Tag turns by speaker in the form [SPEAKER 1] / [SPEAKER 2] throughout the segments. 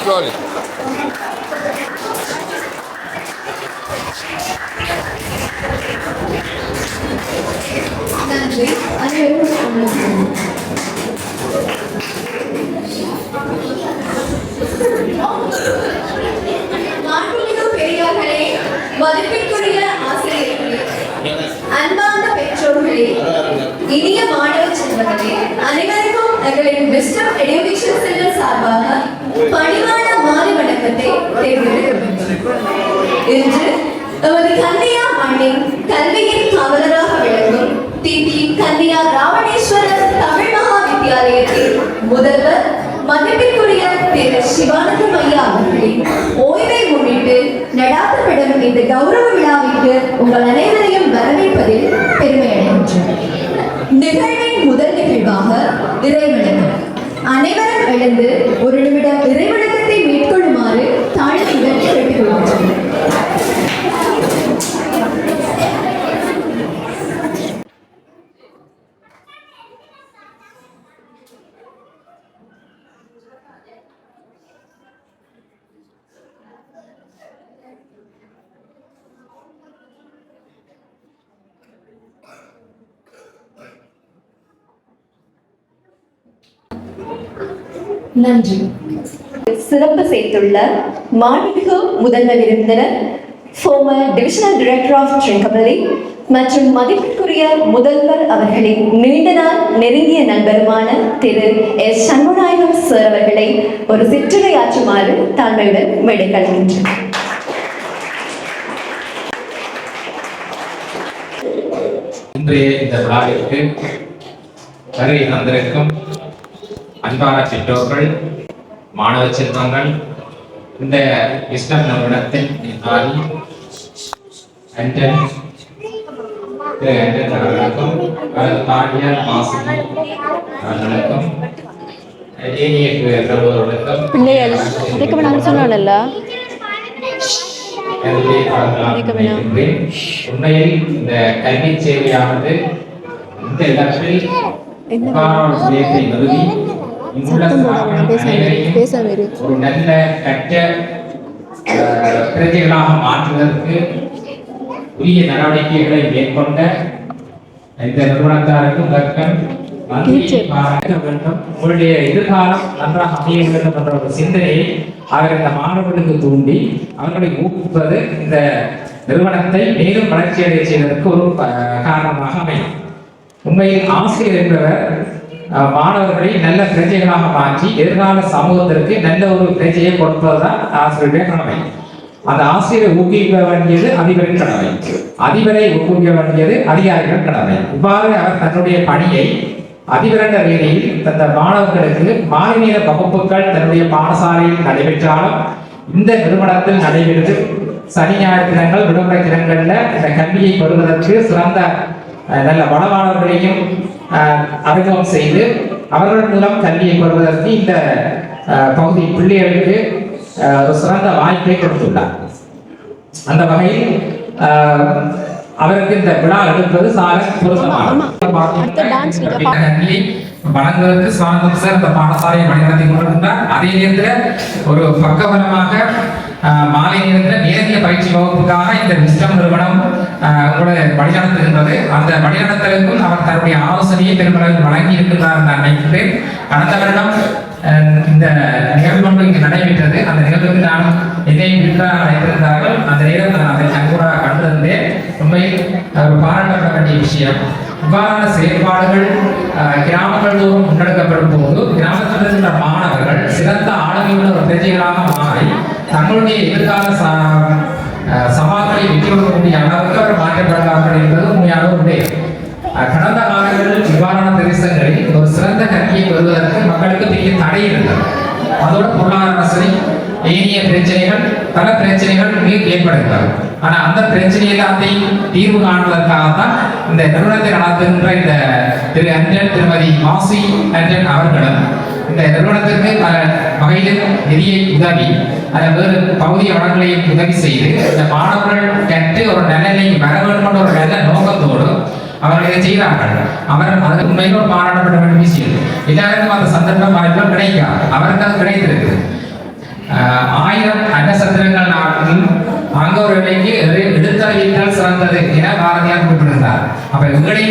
[SPEAKER 1] Slowly. நன்றி. மாண்புமிகு பெரியோர்களே, மதிப்பிற்குரிய ஆசிரியர்களே, அன்பார்ந்த பெற்றோர்களே, இனிய மாணவ செல்வங்களே, அனைவருக்கும் எங்களின் விஸ்டம் எஜுகேஷன் சென்டர் சார்பாக பணிவான மாலை வணக்கத்தை தெரிவித்துக் இன்று நமது கன்னியா மண்ணின் கல்வியின் காவலராக விளங்கும் டிடி கன்னியா ராவணேஸ்வரர் தமிழ் மகா வித்தியாலயத்தின் முதல்வர் மதிப்பிற்குரிய திரு சிவானந்தம் ஐயா அவர்களின் ஓய்வை முன்னிட்டு நடாத்தப்படும் இந்த கௌரவ விழாவிற்கு உங்கள் அனைவரையும் வரவேற்பதில் பெருமை அடைகின்றனர். நிகழ்வின் முதல் நிகழ்வாக இறைவணக்கம். அனைவரும் எழுந்து ஒரு நிமிடம் இறைவணக்கத்தை மேற்கொள்ளுமாறு தாழ்மையுடன் கேட்டுக்கொள்கின்றனர். நன்றி. சிறப்பு சேர்த்துள்ள மாண்புமிகு முதல்வர் விருந்தினர், former divisional director of Trincomalee மற்றும் மதிப்பிற்குரிய முதல்வர் அவர்களின் நீண்ட நாள் நெருங்கிய நண்பருமான திரு எஸ் சண்முகநாயகம் சார் அவர்களை ஒரு சிற்றுரை ஆற்றுமாறு தாழ்மையுடன் மேடை கலைக்கின்றனர்.
[SPEAKER 2] இன்றைய இந்த விழாவிற்கு வருகை தந்திருக்கும் அன்பான பெற்றோர்கள், மாணவ செல்வங்கள், இந்த விஸ்டம் நிறுவனத்தின் அவர்களுக்கும், உண்மையில் இந்த கல்வி சேவையானது இந்த இடத்தில் நிறுவி ஒரு நல்ல கற்ற பிரஜைகளாக மாற்றுவதற்கு உரிய நடவடிக்கைகளை மேற்கொண்ட இந்த நிறுவனத்தாருக்கு முதற்கண் நன்றியை பாராட்ட வேண்டும். உங்களுடைய எதிர்காலம் நன்றாக அமைய வேண்டும் என்ற ஒரு சிந்தனையை அவர் இந்த மாணவர்களுக்கு தூண்டி அவர்களை ஊக்குவிப்பது இந்த நிறுவனத்தை மேலும் வளர்ச்சியடைய செய்வதற்கு ஒரு காரணமாக அமையும். உண்மையில் ஆசிரியர் என்பவர் மாணவர்களை நல்ல பிரஜைகளாக மாற்றி எதிர்கால சமூகத்திற்கு நல்ல ஒரு பிரஜையை கொடுப்பதுதான் ஆசிரியருடைய கடமை. அந்த ஆசிரியரை ஊக்குவிக்க வேண்டியது அதிபரின் கடமை, அதிபரை ஊக்குவிக்க வேண்டியது அதிகாரிகள் கடமை. இவ்வாறு அவர் தன்னுடைய பணியை அதிபரண்ட வேலையில் தந்த மாணவர்களுக்கு மாலை நேர வகுப்புகள் தன்னுடைய பாடசாலையில் நடைபெற்றாலும் இந்த நிறுவனத்தில் நடைபெற்று சனி ஞாயிறு தினங்கள் விடுமுறை தினங்கள்ல இந்த கல்வியை பெறுவதற்கு சிறந்த நல்ல வளமானவர்களையும் அறிமுகம் செய்து அவர்கள் மூலம் கல்வியை பெறுவதற்கு இந்த பகுதி பிள்ளைகளுக்கு ஒரு சிறந்த வாய்ப்பை கொடுத்துள்ளார். அந்த வகையில் அவருக்கு இந்த விழா எடுப்பது சால பொருத்தமானது. வணங்குவதற்கு சுவானந்தம் சார் இந்த பாடசாலையை வழிநடத்தி கொண்டிருந்தார். அதே நேரத்தில் ஒரு பக்கபலமாக மாலை நேரத்தில் நேரடிய பயிற்சி வகுப்புக்காக இந்த விஸ்டம் நிறுவனம் உங்களை வழிநடத்துகின்றது. அந்த வழிநடத்தலுக்கும் அவர் தன்னுடைய ஆலோசனையை பெருமளவில் வழங்கி இருக்கின்றார் நான் நினைக்கிறேன். கடந்த வருடம் இந்த நிகழ்வு ஒன்று இங்கு நடைபெற்றது. அந்த நிகழ்வுக்கு நான் என்னை விற்றாக அழைத்திருந்தார்கள். அந்த நேரம் நான் அதை கண்கூடாக கண்டிருந்தேன். உண்மையில் வேண்டிய விஷயம். இவ்வாறான செயற்பாடுகள் கிராமங்கள் தோறும் முன்னெடுக்கப்படும் போது கிராமத்தில் இருக்கின்ற மாணவர்கள் சிறந்த ஆளுமையுள்ள ஒரு பிரஜைகளாக மாறி தங்களுடைய எதிர்கால சவால்களை வெற்றி கொள்ளக்கூடிய அளவுக்கு அவர் மாற்றப்படுவார்கள் என்பது உண்மையான உண்மை. கடந்த காலங்களில் இவ்வாறான பிரதேசங்களில் ஒரு சிறந்த கல்வியை பெறுவதற்கு மக்களுக்கு பெரிய தடை இருந்தது. அதோட பொருளாதார வசதி, ஏனைய பிரச்சனைகள், பல பிரச்சனைகள் ஏற்படுகிறது. ஆனா அந்த பிரச்சனை எல்லாத்தையும் தீர்வு காணுவதற்காகத்தான் இந்த நிறுவனத்தை நடத்துகின்ற இந்த திரு அஞ்சன், திருமதி மாசி அஞ்சன் அவர்களும் இந்த நிறுவனத்திற்கு பல வகையில் நிதியை உதவி, அதில் வேறு பகுதி வளங்களையும் உதவி செய்து இந்த மாணவர்கள் கற்று ஒரு நல்ல நிலைக்கு வர வேண்டும் என்ற ஒரு நல்ல நோக்கத்தோடு அவர்கள் இதை செய்கிறார்கள். அவர் அது உண்மையில் ஒரு பாராட்டப்பட வேண்டிய விஷயம். எல்லாருக்கும் அந்த சந்தர்ப்பம் வாய்ப்பும் கிடைக்காது, அவருக்கு அது கிடைத்திருக்கு. 1000 அன்னசத்திரங்கள் நாட்டில் அங்க ஒரு வேலைக்கு எடுத்தறிவித்தால் சிறந்தது என பாரதியார் குறிப்பிட்டிருந்தார். அப்ப உங்களை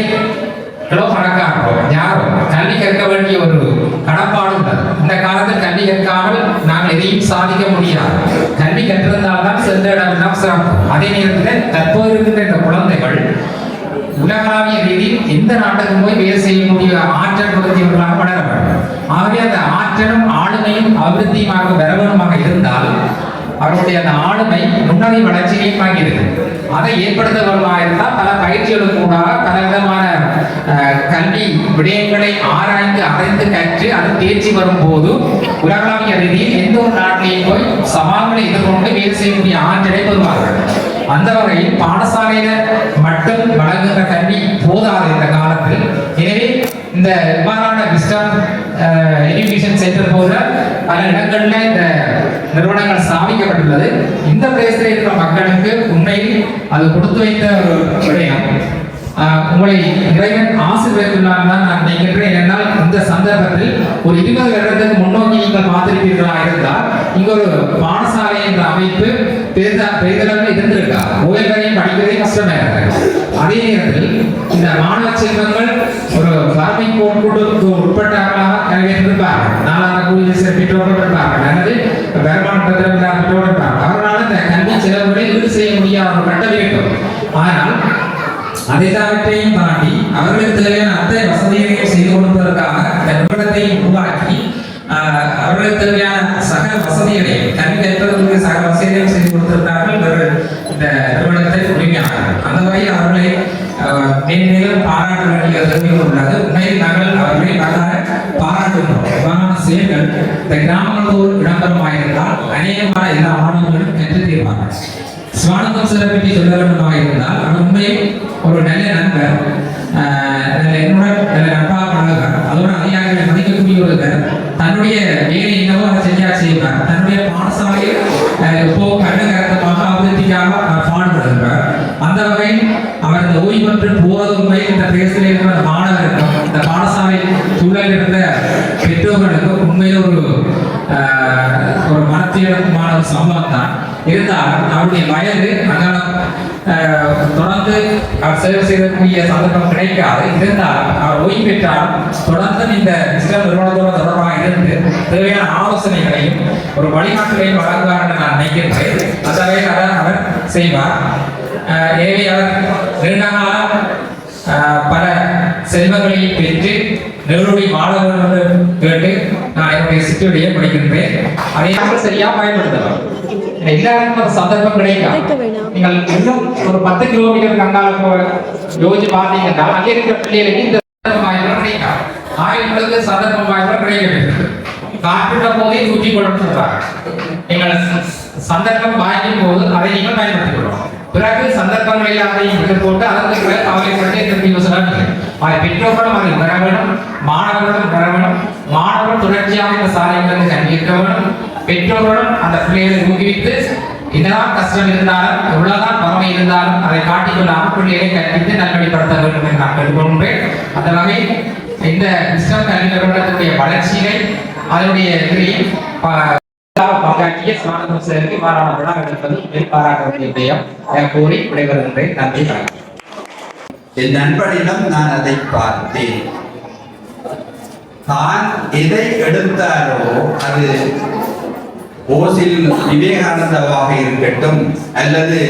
[SPEAKER 2] கணக்காகிறோம் யாரோ கல்வி கற்க வேண்டிய ஒரு கடப்பாடு உள்ளது. இந்த காலத்தில் கல்வி கற்காமல் நாங்கள் எதையும் சாதிக்க முடியாது. கல்வி கற்றிருந்தால்தான் சென்ற இடம் சிறப்பு. அதே நேரத்தில் தற்போது இருக்கின்ற இந்த குழந்தைகள் உலகளாவிய ரீதியில் எந்த நாட்டுக்கும் போய் வேலை செய்யக்கூடிய ஆற்றல் பொருத்தியவர்களாக வளர வேண்டும். ஆகவே அந்த ஆற்றலும் ஆளுமையும் அபிவிருத்தியுமாக வரவனுமாக இருந்தால் அவருடைய அந்த ஆளுமை முன்னணி வளர்ச்சியையும் வாங்கியிருக்கு. அதை ஏற்படுத்த வருமாக இருந்தால் பல பயிற்சிகளுக்கு கூட பல விதமான கல்வி விடயங்களை ஆராய்ந்து அறிந்து கற்று அது தேர்ச்சி வரும்போது உலகளாவிய ரீதியில் எந்த ஒரு நாட்டிலையும் போய் சவால்களை எதிர்கொண்டு வேலை செய்யக்கூடிய ஆற்றலை பெறுவார்கள். அந்த வகையில் பாடசாலையில மட்டும் வழங்குகின்ற கல்வி போதாது இந்த காலத்தில். எனவே இந்த இவ்வாறான விஸ்டம் எஜுகேஷன் சென்டர் போல பல இடங்கள்ல இந்த நிறுவனங்கள் ஸ்தாபிக்கப்பட்டுள்ளது. இந்த பிரதேசத்தில் இருக்கிற மக்களுக்கு உண்மையில் அது கொடுத்து வைத்த ஒரு விடயம். உங்களை இறைவன் ஆசீர்வதித்துள்ளார் தான் நான் நினைக்கின்றேன். ஏனென்றால் இந்த சந்தர்ப்பத்தில் ஒரு 20 வருடத்துக்கு முன்னோக்கி நீங்கள் பார்த்திருப்பீர்களாக இருந்தால் இங்க ஒரு பாடசாலை என்ற அமைப்பு பெரிதளவில் இருந்திருக்கா. ஓய்வு வரையும் படிக்கிறதே கஷ்டமா இருக்காங்க. அதே நேரத்தில் இந்த மாணவ செல்வங்கள் ஒரு வறுமை கோட்டுக்கு உட்பட்டவர்களாக கல்வியிருப்பார்கள். 4 கூலி பெற்றோர்கள் இருப்பார்கள் அல்லது வருமான பெற்றோர்கள் இருப்பார்கள். அவர்களால் இந்த கல்வி செலவுகளை ஈடு செய்ய முடியாத ஒரு கட்டம் இருக்கும். ஆனால் அதைத்தாவற்றையும் தாண்டி அவர்களுக்கு தேவையான அத்தனை வசதிகளையும் செய்து கொடுப்பதற்காக இந்த நிறுவனத்தையும் உருவாக்கி அவர்களுக்கு தேவையான சக வசதிகளையும் கல்வி கற்பதற்கு சக வசதிகளையும் செய்து கொடுத்திருக்கிறார்கள் இந்த நிறுவனத்தை உரிமையாளர்கள். அந்த வகையில் அவர்களை மேலும் பாராட்ட வேண்டிய தேவைகள் உள்ளது. உண்மையில் நாங்கள் அவர்களை பாராட்டுகிறோம். இவ்வாறான செயல்கள் இந்த கிராமங்களோடு இடம்பெறுமாயிருந்தால் அநேகமான எல்லா மாணவர்களும் கற்று தீர்வார்கள். சிவானந்தம் சிலை பற்றி சொல்ல வேண்டுமாக இருந்தால் அவர் உண்மையில் ஒரு நல்ல நண்பர், என்னுடன் நல்ல நட்பாக பழகுவார். அதோட அதிகாரிகளை மதிக்கக்கூடிய ஒருவர். தன்னுடைய வேலை என்னவோ அதை சரியாக செய்வார். தன்னுடைய பாடசாலையில் இப்போ கண்ணுகரத்தமாக அபிவிருத்திக்காக பாடுபடுகிறார். அந்த வகையில் அவர் இந்த ஓய்வு பெற்று போவது உண்மையில் இந்த பிரதேசத்தில் இருக்கிற மாணவருக்கும் இந்த பாடசாலை சூழலில் இருந்த பெற்றோர்களுக்கும் உண்மையில் ஒரு மனத்தியமான ஒரு சம்பவம் தான். இருந்தாலும் அவருடைய வயது அங்காலம் தொடர்ந்து அவர் சேவை செய்யக்கூடிய சந்தர்ப்பம் கிடைக்காது. இருந்தாலும் அவர் ஓய்வு பெற்றால் தொடர்ந்து இந்த இஸ்லாம் நிறுவனத்தோடு தொடர்பாக இருந்து தேவையான ஆலோசனைகளையும் ஒரு வழிகாட்டுகளையும் வழங்குவார் என்று நான் நினைக்கின்றேன். அந்த வகையில் அதை அவர் செய்வார். எனவே அவர் நீண்ட காலம் பல செல்வங்களையும் பெற்று நெருடி வாழ வேண்டும் என்று கேட்டு நான் என்னுடைய சிற்றுரையை படிக்கின்றேன். அதை நாங்கள் சரியாக பயன்படுத்தலாம். எல்லாருக்கும் ஒரு சந்தர்ப்பம் கிடைக்கும். நீங்கள் இன்னும் ஒரு 10 கிலோமீட்டர் கங்கால யோசிச்சு பார்த்தீங்கன்னா அங்கே இருக்கிற பிள்ளைகளுக்கு இந்த வாய்ப்புகள் கிடைக்கும். ஆயிரங்களுக்கு சந்தர்ப்பம் வாய்ப்புகள் கிடைக்கிறது. காற்றுள்ள போதே தூக்கி கொள்ளணும் சொல்றாங்க. நீங்கள் சந்தர்ப்பம் வாய்க்கும் போது அதை நீங்கள் பயன்படுத்திக் கொள்ளணும். பிறகு சந்தர்ப்பங்கள் எல்லாத்தையும் விட்டு போட்டு அதற்கு பிறகு கவலைப்பட்டு திருப்பி யோசனை அதை பெற்றோர்களும் அதை பெற வேண்டும், மாணவர்களும் பெற வேண்டும். மாணவர்கள் தொடர்ச்சியாக இந்த சாலைகளுக்கு கண்டிக்க வேண்டும். பெற்றோர்களும் அந்த பிள்ளைகளை ஊக்குவித்து என்னதான் கஷ்டம் இருந்தாலும் எவ்வளவுதான் வறுமை இருந்தாலும் அதை காட்டிக்கொள்ளாமல் பிள்ளைகளை கற்பித்து நல்வழிப்படுத்த வேண்டும் என்று நான் கேட்டுக்கொள்கிறேன். அந்த வகையில் இந்த இஸ்லாம் கல்வி நிறுவனத்தினுடைய வளர்ச்சியை அதனுடைய பங்காற்றிய சிவானந்தம் சிலருக்கு மாறான விழா எடுப்பது மேற்பாராட்ட வேண்டிய விடயம் என கூறி விடைபெறுகின்றேன். நன்றி.
[SPEAKER 3] என் நண்பனிடம் நான் அதை பார்த்தேன். தான் எதை எடுத்தாரோ அது ஓசில் விவேகானந்தாவாக இருக்கட்டும் அல்லது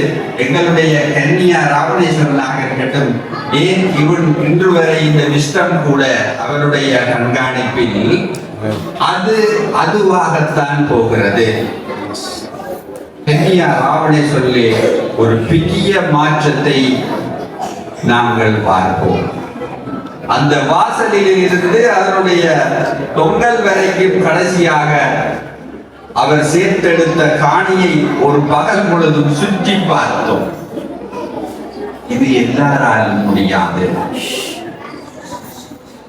[SPEAKER 3] எங்களுடைய கன்னியா ராவணேஸ்வரனாக இருக்கட்டும், ஏன் இன்று வரை இந்த விஸ்டம் கூட அவருடைய கண்காணிப்பில் அதுவாகத்தான் போகிறது. கன்னியா ராவணேஸ்வரிலே ஒரு பெரிய மாற்றத்தை நாங்கள் பார்ப்போம். அந்த வாசலில் இருந்து அதனுடைய தொங்கல் வரைக்கும் கடைசியாக அவர் சேர்த்தெடுத்த காணியை ஒரு பகல் முழுதும் சுற்றி பார்த்தோம். இது எல்லாராலும் முடியாது.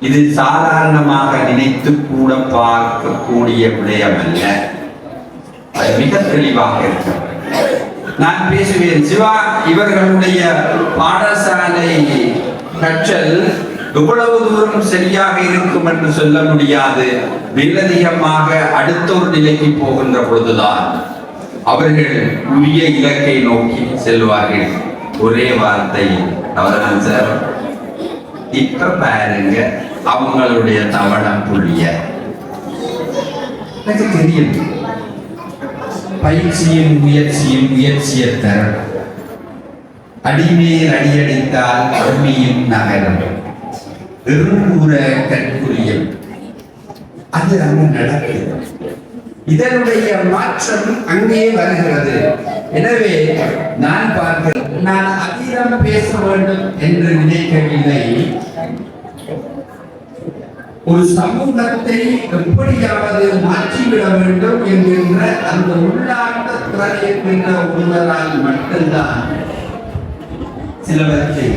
[SPEAKER 3] இது சாதாரணமாக நினைத்து கூட பார்க்கக்கூடிய விடயமல்ல. அது மிக தெளிவாக இருக்கிறது. நான் பேசுவேன், சிவா இவர்களுடைய பாடசாலை கற்றல் எவ்வளவு தூரம் சரியாக இருக்கும் என்று சொல்ல முடியாது. மேலதிகமாக அடுத்த ஒரு நிலைக்கு போகின்ற பொழுதுதான் அவர்கள் உரிய இலக்கை நோக்கி செல்வார்கள். ஒரே வார்த்தை அவர்கள் சார், இப்ப பாருங்க அவங்களுடைய தவணம் புள்ளிய எனக்கு தெரியும். பயிற்சியும் முயற்சியை தர அடிமேல் அடியடித்தால் அருமையும் நகரம் வெறும்பூர கற்புரியம் அது அங்கு நடக்குது. இதனுடைய மாற்றம் அங்கே வருகிறது. எனவே நான் பார்க்கிறேன், நான் அதிகம் பேச வேண்டும் என்று நினைக்கவில்லை. ஒரு சமூகத்தை எப்படியாவது மாற்றிவிட வேண்டும் என்கின்ற அந்த உள்ளார்ந்த துறை என்கின்ற ஒருவரால் மட்டும்தான் சிலவற்றை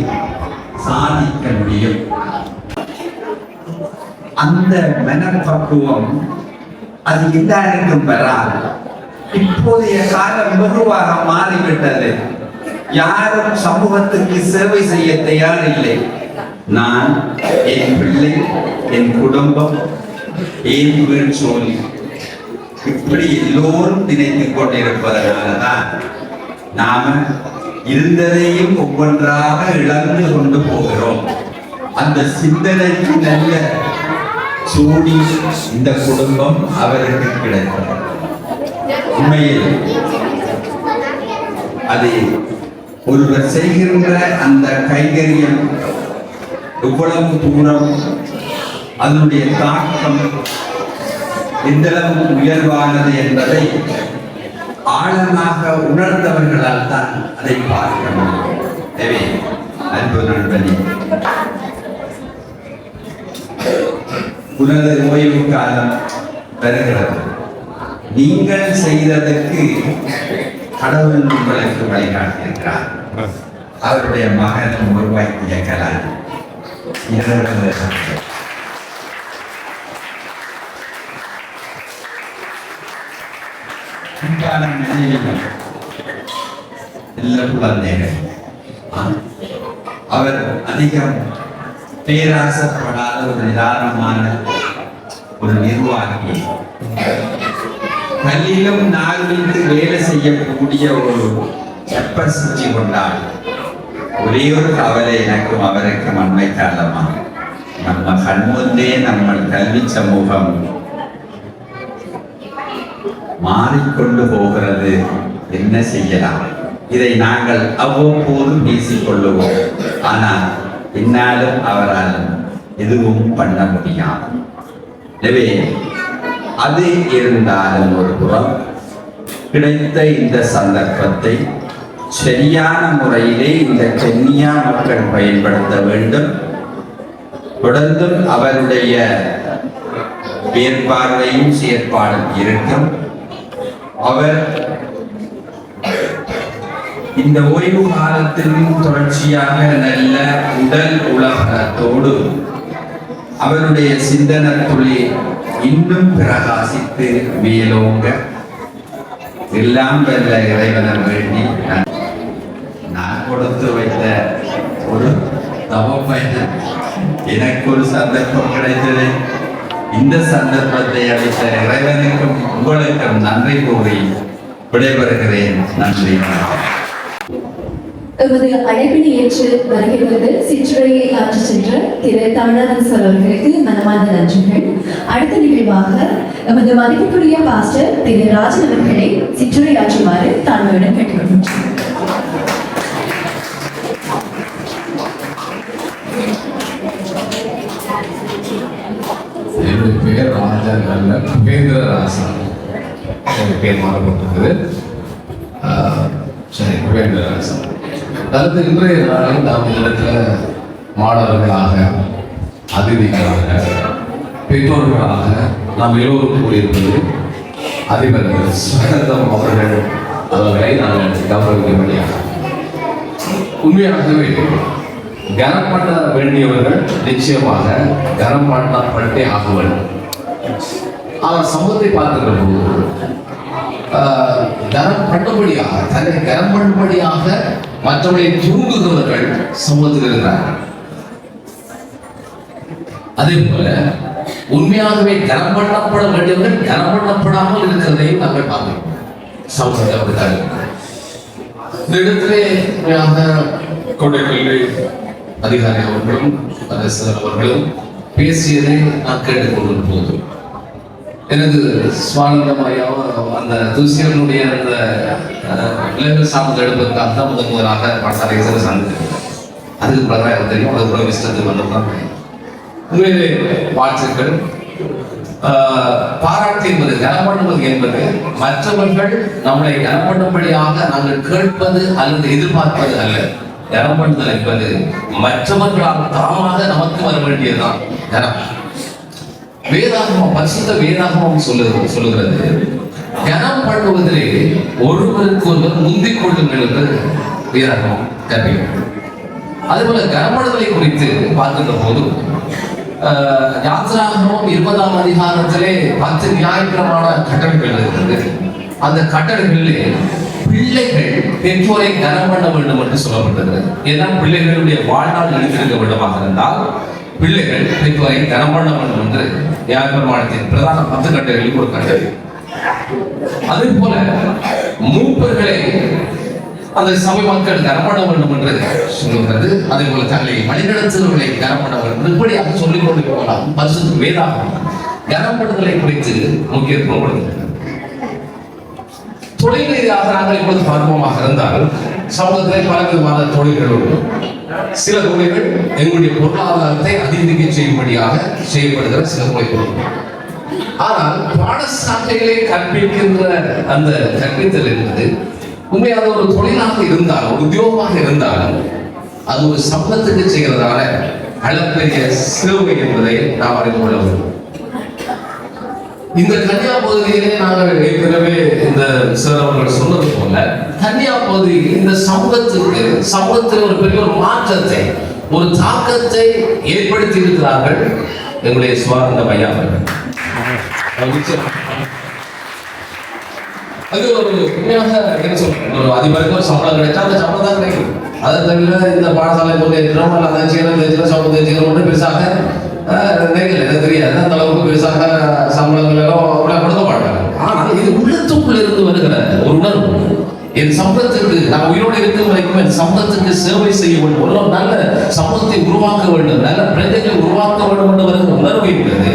[SPEAKER 3] சாதிக்க முடியும். அந்த மனப்பக்குவம் அது எல்லாருக்கும் வராது. இப்போதைய காலம் வெகுவாக மாறிவிட்டது. யாரும் சமூகத்துக்கு சேவை செய்ய தயார் இல்லை. நான், என் பிள்ளை, என் குடும்பம், என் வீண் சோழி, இப்படி எல்லோரும் நினைத்துக் கொண்டிருப்பதனாலதான் நாம இருந்ததையும் ஒவ்வொன்றாக இழந்து கொண்டு போகிறோம். அந்த சிந்தனைக்கு நல்ல சூடி இந்த குடும்பம் அவருக்கு கிடைத்தது. உண்மையில் அது ஒருவர் செய்கின்ற அந்த கைகரியம் எவ்வளவு தூரம் அதனுடைய தாக்கம் எந்தளவு உயர்வானது என்பதை ஆழமாக உணர்ந்தவர்களால் தான் அதை பார்க்க முடியும். எனவே அன்பு நண்பனே, உனது ஓய்வு காலம் வருகிறது. நீங்கள் செய்ததற்கு கடவுள் உங்களுக்கு வழிகாட்டியிருக்கிறார். அவருடைய மகன் உருவாக்கிய கலான் குழந்தைகள். அவர் அதிகம் பேராசப்படாத ஒரு நிதானமான ஒரு நிர்வாகி, கல்லிலும் நாளிலிருந்து வேலை செய்யக்கூடிய ஒரு கெப்பாசிட்டி கொண்டார். ஒரே ஒரு கவலை எனக்கும் அவருக்கும் அண்மை காலமா, நம்ம கண்முந்தே நம்ம கல்வி சமூகம் மாறிக்கொண்டு போகிறது, என்ன செய்யலாம்? இதை நாங்கள் அவ்வப்போது பேசிக்கொள்ளுவோம். ஆனால் என்னாலும் அவரால் எதுவும் பண்ண முடியாது. எனவே அது இருந்தாலும் ஒரு புறம் கிடைத்த இந்த சந்தர்ப்பத்தை சரியான முறையிலே இந்த கன்னியா மக்கள் பயன்படுத்த வேண்டும். தொடர்ந்தும் அவருடைய மேற்பார்வையும் செயற்பாடும் இருக்கும். அவர் இந்த ஓய்வு காலத்திலும் தொடர்ச்சியாக நல்ல உடல் உலகத்தோடு அவருடைய சிந்தனத்துளே இன்னும் பிரகாசித்து மேலோங்க எல்லாம் வல்ல இறைவனை வேண்டி நான் கொடுத்து வைத்த ஒரு தவம் பயணம் எனக்கு ஒரு சந்தர்ப்பம் கிடைத்தது. இந்த சந்தர்ப்பத்தை அளித்த இறைவனுக்கும் உங்களுக்கும் நன்றி கூறி விடைபெறுகிறேன். நன்றி.
[SPEAKER 1] எமது அழைப்பினை ஏற்று வருகிறது சிற்றுரையை ஆற்றி சென்ற திரு தமிழரசு அவர்களுக்கு மனமார்ந்த நன்றிகள். அடுத்த நிகழ்வாக நமது மதிப்புக்குரிய பாஸ்டர் திரு ராஜன் அவர்களை சிற்றுரையாற்றுமாறு தாழ்மையுடன் கேட்டுக்கொள்கின்றோம்.
[SPEAKER 4] என்னுடைய பெயர் ராஜன் அல்ல, புகேந்திரராசன். என் பேர் மாறப்பட்டிருக்குது. சரி, புகேந்திரராசன். அதாவது இன்றைய நாளில் நாம் இந்த இடத்துல மாணவர்களாக, அதிதிகளாக, பெற்றோர்களாக நாம் எல்லோரும் கூடியிருப்பது அதிபர் சுகந்தம் அவர்களை நாங்கள் கௌரவிக்கும்படியாக. உண்மையாகவே கனம் பண்ண வேண்டியவர்கள் நிச்சயமாக கனம் பண்ணப்பட்டே ஆக வேண்டும். அவர் சமூகத்தை பார்க்கின்ற போது கனம் பண்ணும்படியாக, தன்னை கனம் பண்ணும்படியாக மற்றவர்களை தூண்டுகிறவர்கள் சமூகத்தில் இருக்கிறார்கள். அதே போல உண்மையாகவே கனம் பண்ணப்பட வேண்டியவர்கள் கனம் பண்ணப்படாமல் இருக்கிறதையும் நாங்கள் பார்க்கிறோம். சமூகத்தை அப்படித்தான் இந்த இடத்திலே கொடைக்கல்வி அதிகாரி அவர்களும் அரசர் அவர்களும் பேசியதை நான் கேட்டுக்கொண்டு போது எனக்கு சுவானந்தமாயாவும் அந்த துசியனுடைய அந்த விலங்கு சார்ந்த எடுப்பதற்காக தான் முதலாக பாடசாலை சந்தித்திருக்கிறேன். அதுக்கு பிரகாரம் தெரியும், அது கூட இஷ்டத்துக்கு வந்ததான் உண்மையிலே வாழ்த்துக்கள். பாராட்டு என்பது, கனப்படுவது என்பது மற்றவர்கள் நம்மளை கனப்படும்படியாக நாங்கள் கேட்பது அல்லது எதிர்பார்ப்பது அல்ல. கனப்படுதல் என்பது மற்றவர்களால் தாமாக நமக்கு வர வேண்டியதுதான் கனம். வேதாகமம், பரிசுத்த வேதாகமம் சொல்லுகிறது கனம் பண்ணுவதிலே ஒருவருக்கு ஒருவர் முந்திக் கொள்ளுங்கள் என்று வேதாகமம் கற்பிக்கிறது. அதுபோல கனப்படுதலை குறித்து பார்க்கின்ற போது யாத்திராகமம் 20ஆம் அதிகாரத்திலே 10 நியாயப்பிரமாண கட்டளைகள் இருக்கிறது. அந்த கட்டளைகளிலே பிள்ளைகள் பெற்றோரை கனம் பண்ண வேண்டும் என்று சொல்லப்பட்டது. ஏன்னா பிள்ளைகளுடைய வாழ்நாள் எழுந்திருக்க வேண்டுமாக இருந்தால் பிள்ளைகள் பெற்றோரை கனம் பண்ண வேண்டும் என்று நியாயப்பிரமாணத்தின் பிரதான 10 கட்டளைகளில் ஒரு கட்டளை. அதே போல மூப்பர்களை அந்த சபை மக்கள் கனப்பட வேண்டும் என்று சொல்லுகிறது. அதே போல தங்களை வழிநடத்துவர்களை கனப்பட வேண்டும் இப்படியாக சொல்லிக் கொண்டு போகலாம். பரிசுத்த வேதாகமம் கனப்படுதலை குறித்து முக்கியத்துவம் கொடுக்கிறது. தொழில் ரீதியாக நாங்கள் இப்போது பார்ப்போமாக இருந்தால் சமூகத்தில் பல விதமான தொழில்கள் உண்டு. சில தொழில்கள் எங்களுடைய பொருளாதாரத்தை அதிகரிக்க செய்யும்படியாக செய்யப்படுகிற சில தொழில்கள். ஆனால் பாடசாலைகளை கற்பிக்கின்ற அந்த கற்பித்தல் என்பது உண்மையாக ஒரு தொழிலாக இருந்தாலும், உத்தியோகமாக இருந்தாலும், அது ஒரு சமூகத்துக்கு செய்கிறதான அளப்பெரிய சேவை என்பதை நாம் அறிந்து கொள்ள வேண்டும். இந்த கன்னியா பகுதியிலே நாங்கள் ஏற்கனவே இந்த சிறவர்கள் சொன்னது போல கன்னியா பகுதியில் இந்த சமூகத்தில் ஒரு பெரிய ஒரு மாற்றத்தை, ஒரு தாக்கத்தை ஏற்படுத்தி இருக்கிறார்கள் எங்களுடைய சுவானந்த ஐயா அவர்கள். அது ஒரு உண்மையாக என்ன சொல்றேன், ஒரு அதிபருக்கு ஒரு சம்பளம் கிடைச்சா அந்த சம்பளம் தான் கிடைக்கும். அதை தவிர இந்த பாடசாலை போட்டு ஏற்றோம் அல்ல அதை செய்யணும் சம்பளத்தை செய்யணும் மட்டும் பெருசாக தெரியாது. அந்த அளவுக்கு பெருசாக சம்பளங்கள் எல்லாம் கொடுக்க மாட்டாங்க. ஆனால் இது உள்ளத்துக்குள் இருந்து வருகிற ஒரு உணர்வு, என் சம்பளத்துக்கு நான் உயிரோடு இருக்கும் வரைக்கும் என் சம்பளத்துக்கு சேவை செய்ய வேண்டும், ஒரு நல்ல சமூகத்தை உருவாக்க வேண்டும், நல்ல பிரஜைகளை உருவாக்க வேண்டும் என்று வருகிற உணர்வு என்பது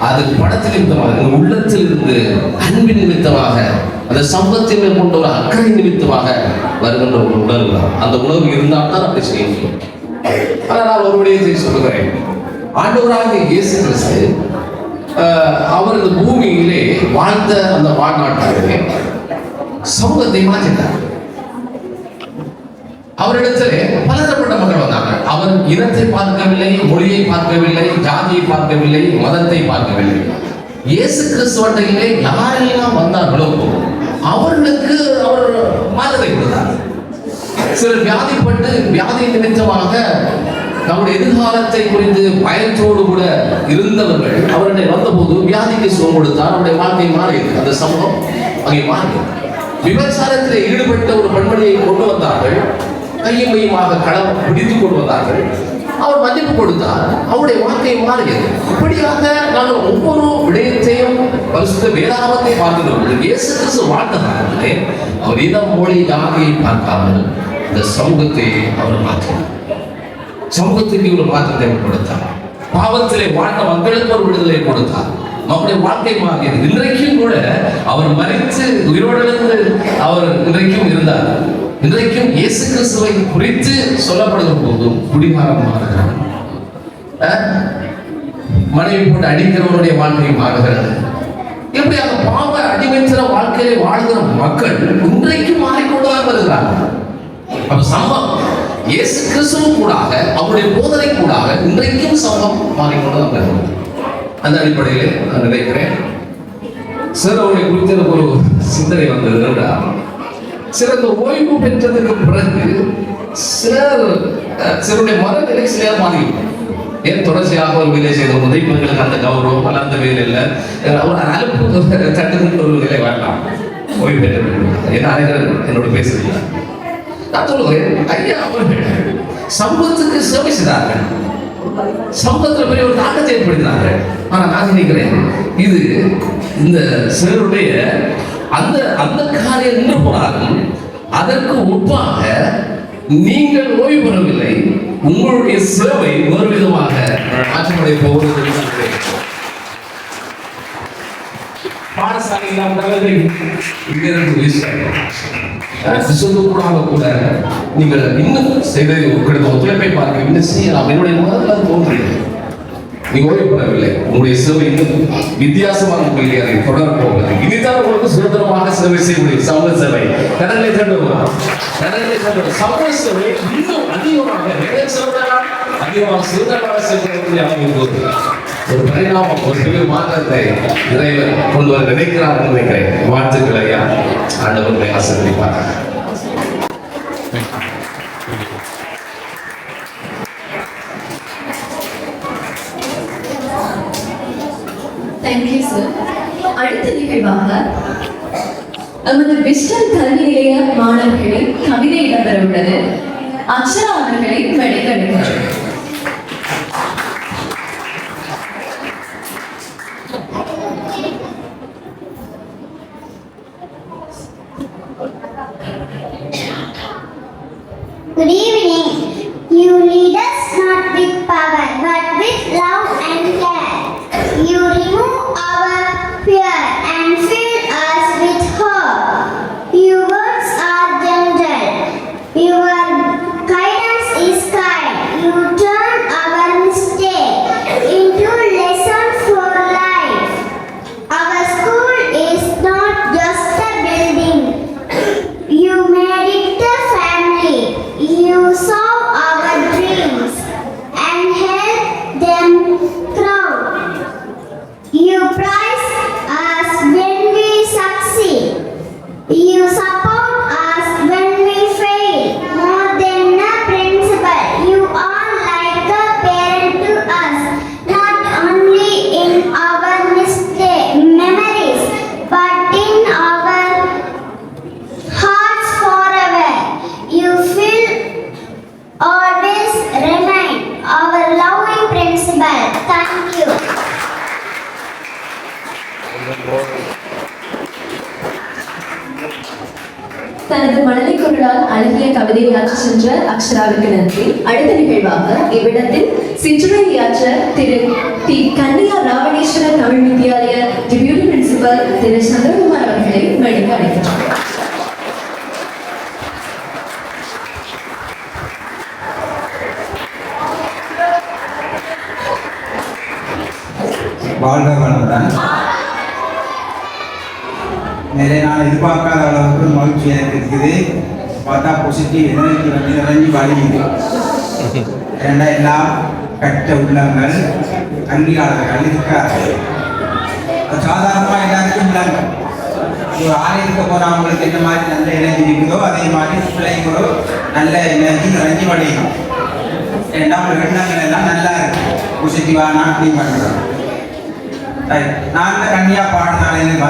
[SPEAKER 4] அது படத்தில் நிமித்தமாக, உள்ளத்தில் இருந்து அன்பின் நிமித்தமாக, அந்த சம்பளத்தின் மேல் கொண்ட ஒரு அக்கறை நிமித்தமாக வருகின்ற ஒரு உணர்வு தான். அந்த உணர்வு இருந்தால் தான் அப்படி செய்ய முடியும். ஆனால் நான் ஒரு விடயத்தை சொல்லுகிறேன். ஆண்டவராகிய இயேசு கிறிஸ்து அவர் இந்த பூமியிலே வாழ்ந்த அந்த வாழ்நாட்டிலே சமூகத்தை மாற்றினார். அவரிடத்திலே பலதரப்பட்ட மக்கள் வந்தாங்க. அவர் இனத்தை பார்க்கவில்லை, மொழியை பார்க்கவில்லை, ஜாதியை பார்க்கவில்லை, மதத்தை பார்க்கவில்லை. இயேசு கிறிஸ்துவண்டையிலே யாரெல்லாம் வந்தார்களோ அவர்களுக்கு அவர் மாற்றத்தை கொடுத்தார். சிலர் வியாதிப்பட்டு வியாதி நிமித்தமாக நம்முடைய எதிர்காலத்தை குறித்து பயத்தோடு கூட இருந்தவர்கள் அவருடைய வந்தபோது வியாதிக்கு சுகம் கொடுத்தார். அவருடைய வாழ்க்கை மாறியது. அந்த சமூகம் அங்கே மாறியது. விபச்சாரத்தில் ஈடுபட்ட ஒரு பெண்மணியை கொண்டு வந்தார்கள். கையும் மையமாக களம் பிடித்துக் கொண்டு வந்தார்கள். அவர் மன்னிப்பு கொடுத்தார். அவருடைய வாழ்க்கை மாறியது. இப்படியாக நாங்கள் ஒவ்வொரு விடயத்தையும் பரிசுத்த வேதாகமத்தை பார்க்கிறோம். இயேசு கிறிஸ்து வாழ்ந்த காலத்திலே அவர் இனம், மொழி, ஜாதியை பார்க்காமல் இந்த சமூகத்தை அவர் மாற்றினார். சமூகத்துக்கு ஒரு மாற்றத்தை கொடுத்தார். பாவத்திலே வாழ்ந்த மக்களுக்கு ஒரு விடுதலை கொடுத்தார். நம்முடைய வாழ்க்கை மாறியது. இன்றைக்கும் கூட அவர் மரித்து உயிரோடு அவர் இன்றைக்கும் இருந்தார். இன்றைக்கும் இயேசு கிறிஸ்துவை குறித்து சொல்லப்படுகிற போதும் குடிகாரம் மாறுகிறார், மனைவி போட்டு அடிக்கிறவனுடைய வாழ்க்கை மாறுகிறது. இப்படி அந்த பாவ அடிமைத்தன வாழ்க்கையை வாழ்கிற மக்கள் இன்றைக்கும் மாறிக்கொண்டுதான் வருகிறார்கள். அப்ப சமம் இயேசு கிறிஸ்துவும் கூடாக அவருடைய போதனை கூடாக இன்றைக்கும் சமம் மாறிக்கொண்டுதான் வருகிறது. அந்த அடிப்படையிலே நான் நினைக்கிறேன் சிலருடைய குறித்த ஒரு சிந்தனை வந்தது. சிறந்த ஓய்வு பெற்றதுக்கு பிறகு சிலருடைய மனநிலை சிலர் மாறி ஏன் தொடர்ச்சியாக ஒரு வேலை செய்த போது இவங்களுக்கு அந்த கௌரவம் அல்ல அந்த வேலையில் ஒரு அலுப்பு தட்டுகின்ற ஒரு நிலை வரலாம். ஓய்வு பெற்றது என்ன என்னோட பேசுறீங்க. நான் சொல்லுகிறேன், ஐயா அவர்கள் சமூகத்துக்கு சேவை செய்தார்கள், சமூகத்தில் பெரிய ஒரு தாக்கத்தை ஏற்படுத்தினார்கள். ஆனால் நான் நினைக்கிறேன் இது இந்த சிலருடைய அந்த அந்த காரியம் நின்று போனாலும் அதற்கு ஒப்பாக நீங்கள் ஓய்வு பெறவில்லை, உங்களுடைய சேவை ஒரு விதமாக மாற்றமடைய போகிறது. பாடசாலையில் கூட நீங்கள் இன்னும் செய்த ஒத்துழைப்பை பார்க்க இன்னும் செய்யலாம். என்னுடைய முதல்ல தோன்றியது நீங்க ஓய்வு பெறவில்லை, உங்களுடைய சேவை இன்னும் வித்தியாசமான முறையில் அதை தொடர போகிறது. இனிதான் உங்களுக்கு சுதந்திரமாக சேவை செய்ய முடியும். சமூக சேவை கடலை தண்டுமா, கடலை தண்டு சமூக சேவை இன்னும் அதிகமாக சுதந்திரமாக செய்வதற்கு அமைப்போது ஒரு பரிணாமம், ஒரு பெரிய மாற்றத்தை இறைவன் கொண்டு வர நினைக்கிறார் நினைக்கிறேன். வாழ்த்துக்கள் ஐயா, ஆண்டவர்களை ஆசீர்வதிப்பார்.
[SPEAKER 1] Thank you sir. அடுத்த நிகழ்வாக நமது விஸ்டன் கல்வி நிலைய மாணவர்களின் கவிதை இடம்பெற உள்ளது. அக்ஷரா அவர்களை மேடைக்கு அழைக்கின்றோம்.
[SPEAKER 5] Good evening. You lead us not with power, but with love and care. You remove our fear and fill us with hope. Your words are gentle. Your guidance is kind. You turn our mistake into lessons for life. Our school is not just a building. You made it a family. You saw our dreams and helped them grow. You praise us when we succeed. You support us when we fail. More than a principal, you are like a parent to us, not only in our memories, but in our hearts forever. You will always remain our loving principal. Thank you.
[SPEAKER 1] தனது மனதை குரலால் அழகிய கவிதையாற்ற சென்ற அக்ஷராவிற்கு நன்றி. அடுத்த நிகழ்வாக இவ்விடத்தில் சிற்றுரையாற்ற திரு D. கன்னியா ராவணேஸ்வர Tamil Vidyalaya deputy principal திரு சந்திரகுமார் அவர்களை மேடைக்கு அழைக்கின்றோம்.
[SPEAKER 6] வாழ்க வளமுடன். நிறைய நான் எதிர்பார்க்காத அளவுக்கு மகிழ்ச்சி எனக்கு இருக்குது. பார்த்தா பாசிட்டிவ் எனர்ஜி வந்து நிறைஞ்சி வழியுது. ஏன்னா எல்லாம் கட்ட உள்ளங்கள் கல்வியாளர்கள் இருக்கார்கள். சாதாரணமாக எல்லாருக்கும் உள்ளாங்க. ஒரு ஆலயத்துக்கு போனவங்களுக்கு என்ன மாதிரி நல்ல எனர்ஜி இருக்குதோ அதே மாதிரி பிள்ளைங்களோ நல்ல எனர்ஜி நிறைஞ்சி வழியும். ஏன்னா ஒரு எண்ணங்கள் எல்லாம் நல்லா இருக்கு, பாசிட்டிவாக நான் க்ளீன் பண்ணுறேன். நான் இந்த கன்னியா பாடசாலையில்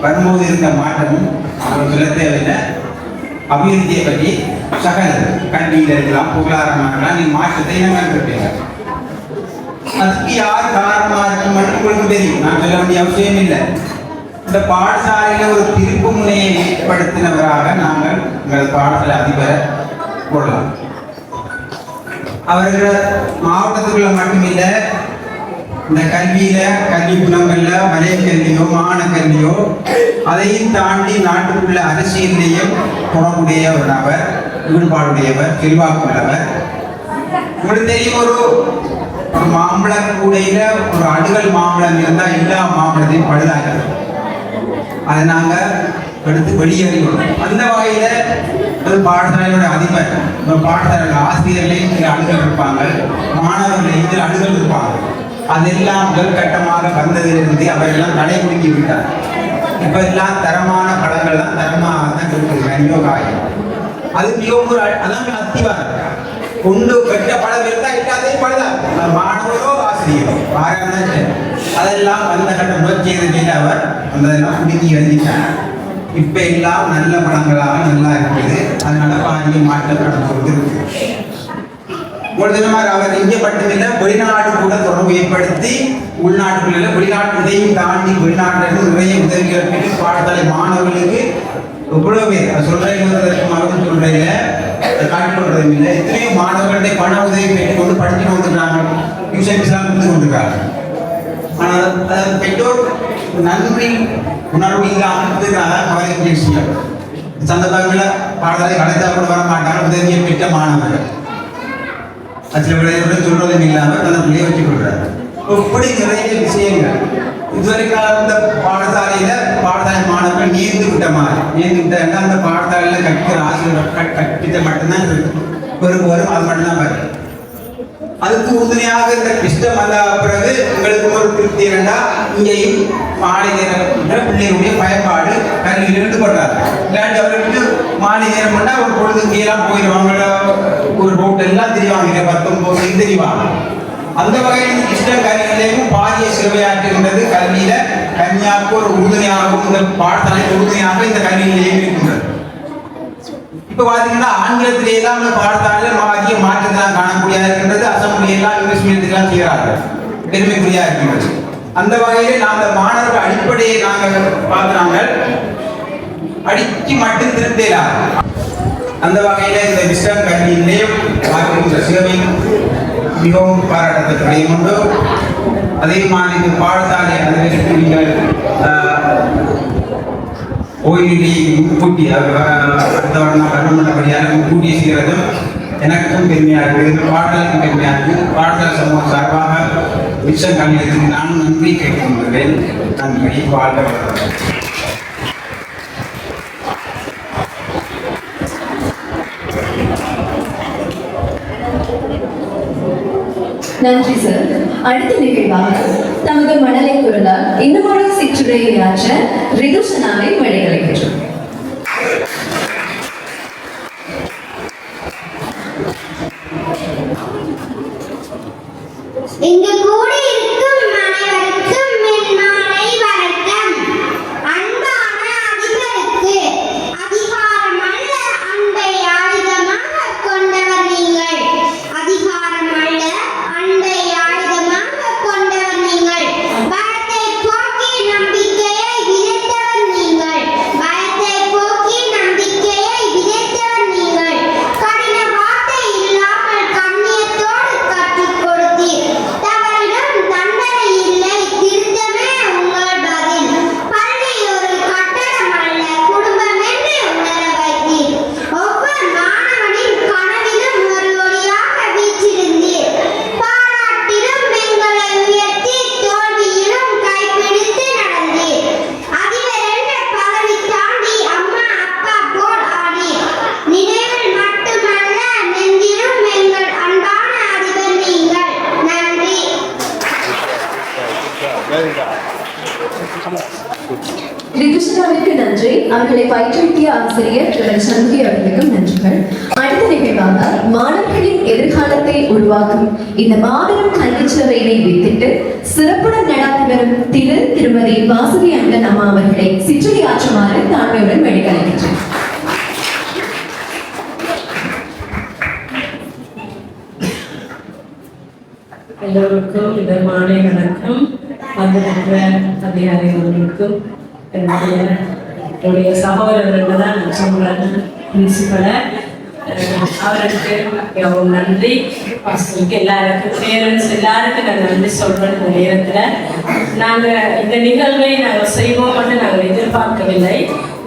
[SPEAKER 6] வரும்போது இருந்த மாற்றமும் அவர் சொல்ல தேவையில்லை. அபிவிருத்தியை பற்றி சகல கல்வியில் இருக்கலாம், பொருளாதாரமாக இருக்கலாம், நீ மாற்றத்தை நான் இருப்பீங்க. அதுக்கு யார் காரணமாக இருக்கும் மட்டும் உங்களுக்கு தெரியும், நான் சொல்ல வேண்டிய அவசியம் இல்லை. இந்த பாடசாலையில் ஒரு திருப்பு முனையை ஏற்படுத்தினவராக நாங்கள் எங்கள் பாடசாலை அதிபரை போடலாம். அவர்கள் மாவட்டத்துக்குள்ள மட்டுமில்லை, இந்த கல்வியில கல்வி குணங்கள்ல மலை கல்வியோ மாகாண கல்வியோ அதையும் தாண்டி நாட்டுக்குள்ள அரசியலையும் தொடர்புடைய ஒரு நபர், ஈடுபாடுடையவர், செல்வாக்குள்ளவர். உங்களுக்கு தெரியும், ஒரு மாம்பழ கூடையில ஒரு அடுகள் மாம்பழம் இருந்தா எல்லா மாம்பழத்தையும் பழுதாகிறது. அதை நாங்க எடுத்து வெளியேறினோம். அந்த வகையில ஒரு பாடசாலையோட அதிபர், ஒரு பாடசாலையோட ஆசிரியர்களையும் சில அணுகள் இருப்பாங்க, மாணவர்களையும் சில அணுகள் இருப்பாங்க. அதெல்லாம் முதல் கட்டமாக வந்ததிலிருந்து அவரெல்லாம் கடைபிடிக்கி விட்டார். இப்ப எல்லாம் தரமான படங்கள் தான் தரமாக தான் இருக்குது. காயம் அது மிகவும் ஒரு அதான் அத்திவாரம் கொண்டு பெற்ற படம் இருந்தா எல்லாத்தையும் படுதான் மாணவரோ ஆசிரியரோ பாருங்க. அதெல்லாம் வந்த கட்ட முயற்சியில் அவர் வந்ததெல்லாம் குடுக்கி எழுதிட்டார். இப்ப எல்லாம் நல்ல படங்களாக நல்லா இருக்குது. அதனால பாரிய மாற்றம் நடந்து கொண்டிருக்கு. ஒரு தினமாக அவர் இங்கே மட்டுமில்லை, வெளிநாடு கூட தொடர்பு ஏற்படுத்தி உள்நாட்டுக்குள்ள வெளிநாட்டு இதையும் தாண்டி வெளிநாட்டிலிருந்து நிறைய உதவிகள் பெற்று பாடசாலை மாணவர்களுக்கு எவ்வளவு பேர் சொல்றதுக்கு மகன் சொல்றதுல காட்டி கொள்றதும் இல்லை. எத்தனையோ மாணவர்களுடைய பண உதவி பெற்றுக் கொண்டு படிச்சுட்டு வந்துருக்காங்க, டியூஷன் ஃபீஸ்லாம் கொடுத்து கொண்டிருக்காங்க. ஆனால் பெற்றோர் நன்றி உணர்வு இல்லாமல் கவலைக்குரிய விஷயம். சந்தர்ப்பங்களில் பாடசாலை கலைத்தா கூட வர மாட்டாங்க உதவியை பெற்ற மாணவர்கள். சில விளையாட்டு சொல்றதும் இல்லாமல் அந்த பிள்ளையை வச்சுக் கொள்றாரு. இப்படி நிறைய விஷயங்கள் இதுவரைக்கும் அந்த பாடசாலை மாணவர்கள் நேர்ந்து விட்ட மாதிரி நேர்ந்து விட்டாங்க. அந்த பாடசாலையில கற்கிற ஆசிரியர் கற்பித்த மட்டும்தான் இருக்கு. வரும் அது மட்டும்தான் வருது. அதுக்கு உறுதுணையாக இந்த கிருஷ்ணம் வந்த பிறகு உங்களுக்கு ஒரு திருப்தி என்னன்னா, இங்கேயும் மாலை நேரம் பிள்ளைகளுடைய பயன்பாடு கல்வியில் ஈடுபடுறாங்க. இல்லாட்டி அவர்களுக்கு மாலை நேரம் பண்ணா ஒரு பொழுதுக்கு எல்லாம் போயிடுவாங்க, ஒரு ரோட் எல்லாம் தெரிவாங்க, 19 தெரிவாங்க. அந்த வகையில் கிருஷ்ண கல்வியிலேயும் பாரிய சிறுவையாற்றுகின்றது. கல்வியில கன்னியாவுக்கு ஒரு உறுதுணையாகவும் இந்த பாடசாலை உறுதுணையாக இந்த கல்வியிலேயும் இருக்கின்றது. இப்ப பாத்தீங்கன்னா ஆங்கிலத்திலே எல்லாம் பாடசாலையில் அதிக மாற்றத்தெல்லாம் காணக்கூடியதாக இருக்கின்றது. அசம்பிளியெல்லாம் இங்கிலீஷ் மீடியத்துக்கெல்லாம் செய்கிறார்கள், பெருமைக்குரியா இருக்கின்றது. அந்த வகையில் நாங்கள் மாணவர்கள் அடிப்படையை நாங்கள் பார்க்கிறாங்க, அடிச்சு மட்டும் திருத்தலாம். அந்த வகையில இந்த விஸ்டம் கல்வியிலேயும் பார்க்கின்ற சேவை மிகவும் பாராட்டத்தக்கடைய உண்டு. அதே மாதிரி பாடசாலை அதில் நீங்கள் ஓய்விலேயே முன்கூட்டி அடுத்த வருடம் கருமண்டபடியாக முன்கூட்டி செய்கிறதும் எனக்கும் பெருமையாக இருக்குது, பாடலுக்கும் பெருமையாக இருக்குது. பாடசாலை சமூகம் சார்பாக விஸ்டம் கல்வியத்துக்கு நான் நன்றி கேட்கின்றேன். நன்றி. வாழ்க.
[SPEAKER 1] நன்றி சார். அடுத்த நிகழ்வாக தமது மணலை குரலால் இன்னும் ஒரு சிற்றுரையை ஆற்ற ரிதுஷனாவை வழிகளைக்கின்றோம்.
[SPEAKER 5] இங்கு கூடியிருக்கும் அனைவருக்கும் என் மாலை வணக்கம். அன்பான அதிபருக்கு அதிகாரம் அல்ல அன்பை ஆயுதமாக கொண்டவர் நீங்கள். அதிகாரம் அல்ல அன்பை ஆயுதமாக கொண்டவர் நீங்கள். பயத்தை போக்கி நம்பிக்கையை விதைத்தவர் நீங்கள். பயத்தை போக்கி நம்பிக்கையை விதைத்தவர் நீங்கள். கடின வார்த்தை இல்லாமல் கண்ணியத்தோடு கற்றுக் கொடுத்தீர். தவறிலும் தண்டனை இல்லை, திருத்தமே உங்கள் பதில். பள்ளி ஒரு கட்டடம் அல்ல, குடும்பம் என்று உணர வைத்தீர். ஒவ்வொரு மாணவனின் கனவிலும் ஒரு ஒளியாக வீற்றிருந்தீர். பாராட்டிலும் எங்களை உயர்த்தி, தோல்வியிலும் கைப்பிடித்து நடந்தீர். அதிபர் என்ற பதவி தாண்டி அம்மா அப்பா போல் ஆனீர். நினைவில் மட்டுமல்ல நெஞ்சிலும் எங்கள் அன்பான அதிபர் நீங்கள். நன்றி.
[SPEAKER 1] ரிதுஷனாவிற்கு நன்றி. அவர்களை பயிற்றுவித்திய ஆசிரியர் திரு சண்முகி அவர்களுக்கும் நன்றிகள். அடுத்த நிகழ்வாக மாணவர்களின் எதிர்காலத்தை உருவாக்கும் இந்த மாபெரும் கல்வி சேவையினை வித்திட்டு சிறப்புடன் நடாத்தி வரும் திருமதி வாசுகி அண்ணன் அம்மா அவர்களை சிற்றுரை ஆற்றுமாறு தாழ்மையுடன் வழிகளைக்கின்றேன்.
[SPEAKER 7] எல்லோருக்கும் இந்த மாலை வணக்கம். வந்திருக்கிற அதிகாரிகளுக்கும் என்னுடைய சகோதரர்கள் தான் சொல்றாங்க. பிரின்சிபலை அவருக்கு மிகவும் நன்றி. பாஸ்டருக்கு எல்லாருக்கும், பேரண்ட்ஸ் எல்லாருக்கும் நான் நன்றி சொல்றேன். இந்த நேரத்தில் நாங்கள் இந்த நிகழ்வை நாங்கள் செய்வோம் என்று நாங்கள் எதிர்பார்க்கவில்லை.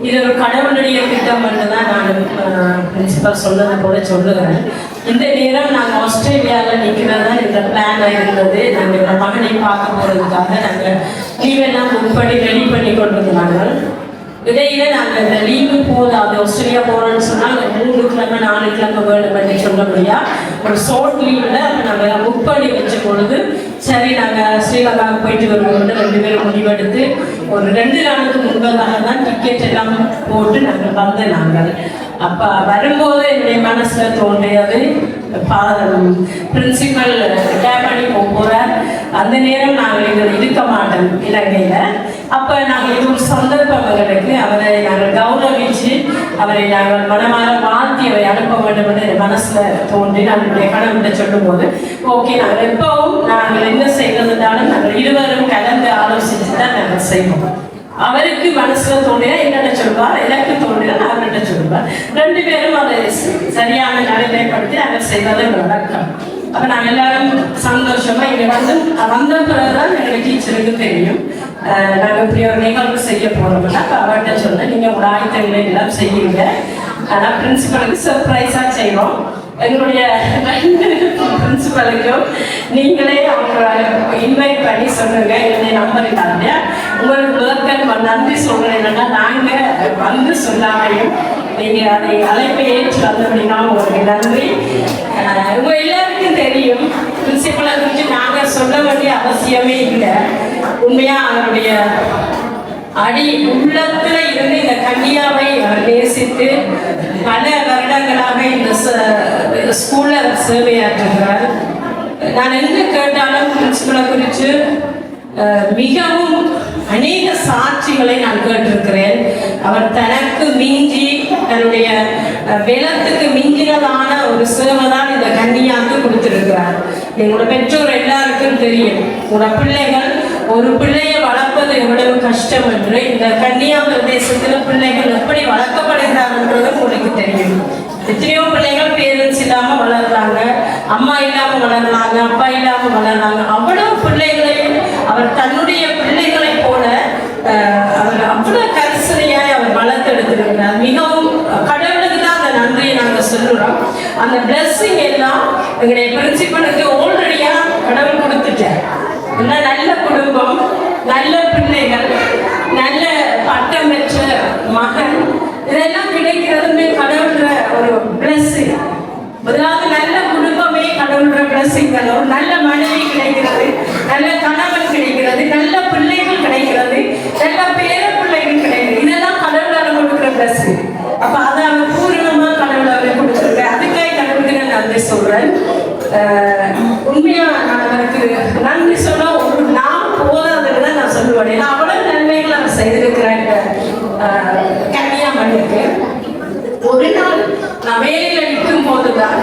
[SPEAKER 7] இது ஒரு கடவுளுடைய திட்டம் என்று தான் நான் பிரின்சிபல் சொன்னது போல சொல்லுகிறேன். இந்த நேரம் நாங்கள் ஆஸ்திரேலியாவில் நிற்கிறதா இந்த பிளானாக இருந்தது. நாங்கள் எங்கள் மகனை பார்க்க போகிறதுக்காக நாங்கள் லீவெல்லாம் புக் பண்ணி ரெடி பண்ணி கொண்டிருந்தாங்க. இடையில நாங்கள் இந்த லீவு போதாது, ஆஸ்திரேலியா போகிறோன்னு சொன்னால் 3 கிழமை 4 கிழமை வேணும் பண்ணி சொல்ல முடியா. ஒரு ஷார்ட் லீவில் அப்போ நாங்கள் புக் பண்ணி வச்ச பொழுது சரி நாங்கள் ஸ்ரீலங்காவுக்கு போயிட்டு வருவோம்னு 2 பேரும் முடிவெடுத்து ஒரு 2 நாளுக்கு முன்பதாக தான் டிக்கெட் எல்லாம் போட்டு நாங்கள் வந்த நாங்கள். அப்போ வரும்போது என்னுடைய மனசில் தோன்றியது பிரின்சிபல் டேபனி போகிறார். அந்த நேரம் நாங்கள் இதில் இருக்க மாட்டோம் இலங்கையில். அப்போ நாங்கள் இது ஒரு சந்தர்ப்பம் எங்களுக்கு அவரை நாங்கள் கௌரவித்து அவரை நாங்கள் மனமாற வாழ்த்தி அவரை அனுப்ப வேண்டும் என்று என் மனசில் தோன்றி நான் என்னுடைய கணவன்கிட்ட சொல்லும் போது ஓகே நாங்கள் எப்பவும் நாங்கள் என்ன செய்வதுனாலும் நாங்கள் இருவரும் கலந்து ஆலோசித்து தான் நாங்கள் செய்வோம். அவருக்கு மனசுல தோன்றினா என்னென்ன சொல்வார், எனக்கு தோன்றினா அவர்கிட்ட சொல்வார். 2 பேரும் அதை சரியான நடைமுறைப்படுத்தி அதை செய்வதை வழக்கம். அப்போ நாங்கள் எல்லாரும் சந்தோஷமா இங்கே வந்த பிறகுதான் எங்கள் டீச்சருக்கு தெரியும் நாங்கள் இப்படி ஒரு நிகழ்வு செய்ய போறோம்னா. அப்போ அவர்கிட்ட சொன்னேன் நீங்கள் உங்கள் ஆயத்தங்களை எல்லாம் செய்யுங்க, ஆனால் பிரின்சிபலுக்கு சர்ப்ரைஸாக செய்வோம். எங்களுடைய பிரின்சிபலுக்கும் நீங்களே அவங்க இன்வைட் பண்ணி சொல்லுங்க, என்னுடைய நம்பர் இல்லாத உங்களுக்கு முதற்கன் நன்றி சொல்றேன். என்னன்னா நாங்கள் வந்து சொல்லாமையும் நீங்கள் அதை அழைப்பை ஏற்று வந்தபடினா உங்களுக்கு நன்றி. உங்க எல்லாருக்கும் தெரியும் பிரின்சிபலை குறித்து நாங்கள் சொல்ல வேண்டிய அவசியமே இல்லை. உண்மையா அவருடைய அடி உள்ளத்துல இருந்து இந்த கன்னியாவை நேசித்து பல வருடங்களாக இந்த ஸ்கூல்ல சேவையாற்றுகிறார். நான் எங்க கேட்டாலும் பிரின்சிபலை குறித்து மிகவும் அநேக சாட்சிகளை நான் கேட்டிருக்கிறேன். அவர் தனக்கு மிஞ்சி தன்னுடைய வெள்ளத்துக்கு மிஞ்சினதான ஒரு சேவை தான் இந்த கன்னியாவுக்கு கொடுத்திருக்கிறார். எங்களோட பெற்றோர் எல்லாருக்கும் தெரியும் உங்களோட பிள்ளைகள் ஒரு பிள்ளையை வளர்ப்பது எவ்வளவு கஷ்டம் என்று. இந்த கன்னியா பிரதேசத்தில் பிள்ளைகள் எப்படி வளர்க்கப்படுகிறார்ன்றது உங்களுக்கு தெரியும். எத்தனையோ பிள்ளைகள் பேரண்ட்ஸ் இல்லாம வளர்றாங்க, அம்மா இல்லாம வளர்றாங்க, அப்பா இல்லாம வளர்றாங்க. அவ்வளவு பிள்ளைகளையும் அவர் தன்னுடைய பிள்ளைகளை போல அவர் அவ்வளவு கரிசனையாய் அவர் வளர்த்தெடுத்திருக்கிறார். மிகவும் கடவுளுக்கு தான் அந்த நன்றியை நாங்கள் சொல்லுறோம். அந்த பிளஸ்ஸிங் எல்லாம் எங்களுடைய பிரின்சிபலுக்கு ஆல்ரெடியா கடவுள் கொடுத்துட்டார். நல்ல குடும்பம், நல்ல பிள்ளைகள், நல்ல பட்டம் பெற்ற மகன், இதெல்லாம் கிடைக்கிறதுமே கடவுள்ற ஒரு பிளஸ்ஸிங். முதலாவது நல்ல குடும்பமே கடவுள்ற பிளஸ்ஸிங். ஒரு நல்ல மனைவி கிடைக்கிறது, நல்ல கணவன் கிடைக்கிறது, நல்ல பிள்ளைகள் கிடைக்கிறது, நல்ல பேர பிள்ளைகள் கிடைக்கிறது. இதெல்லாம் கடவுளால் கொடுக்குற பிளஸ்ஸிங். அப்ப அதை அவர் பூர்ணமா கடவுள் அவரை கொடுத்துருக்க. அதுக்காக கடவுளுக்கு நான் நன்றி சொல்றேன். உண்மையா நான் அவருக்கு நன்றி சொல்ல ஒரு நாள் போதாதுன்னு தான் நான் சொல்லுவேன். ஏன்னா அவ்வளவு நன்மைகள் அவர் செய்திருக்கிறார் கன்னியா மண்ணுக்கு. ஒரு நாள் நான் வேலையில் நிற்கும் போதுதான்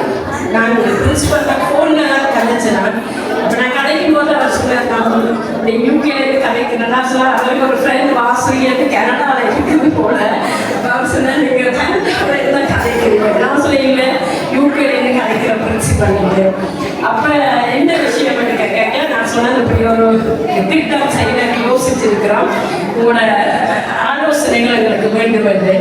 [SPEAKER 7] நான் பிரின்சிபல் ஃபோன்ல தான் கதைச்சேன். அப்போ நான் கதைக்கும் போது அவர் சொன்னார் நான் யூகேலேருந்து கதைக்கிறேன்னா சொல்ல அவருக்கு ஒரு ஃப்ரெண்ட் வாசுகிட்டு கனடாவில் இருக்குது போல. அவர் சொன்னார் நீங்கள் கனடாவில் தான் கதைக்கிறீங்க. நான் சொல்லுவீங்க யூகேலேருந்து கதைக்கிற பிரின்சிபல். அப்போ எந்த விஷயம் கேட்க நான் சொன்னது இப்படி ஒரு திட்டம் செய்ய யோசிச்சிருக்கிறோம், உங்களோட ஆலோசனைகள் எங்களுக்கு வேண்டும் என்று.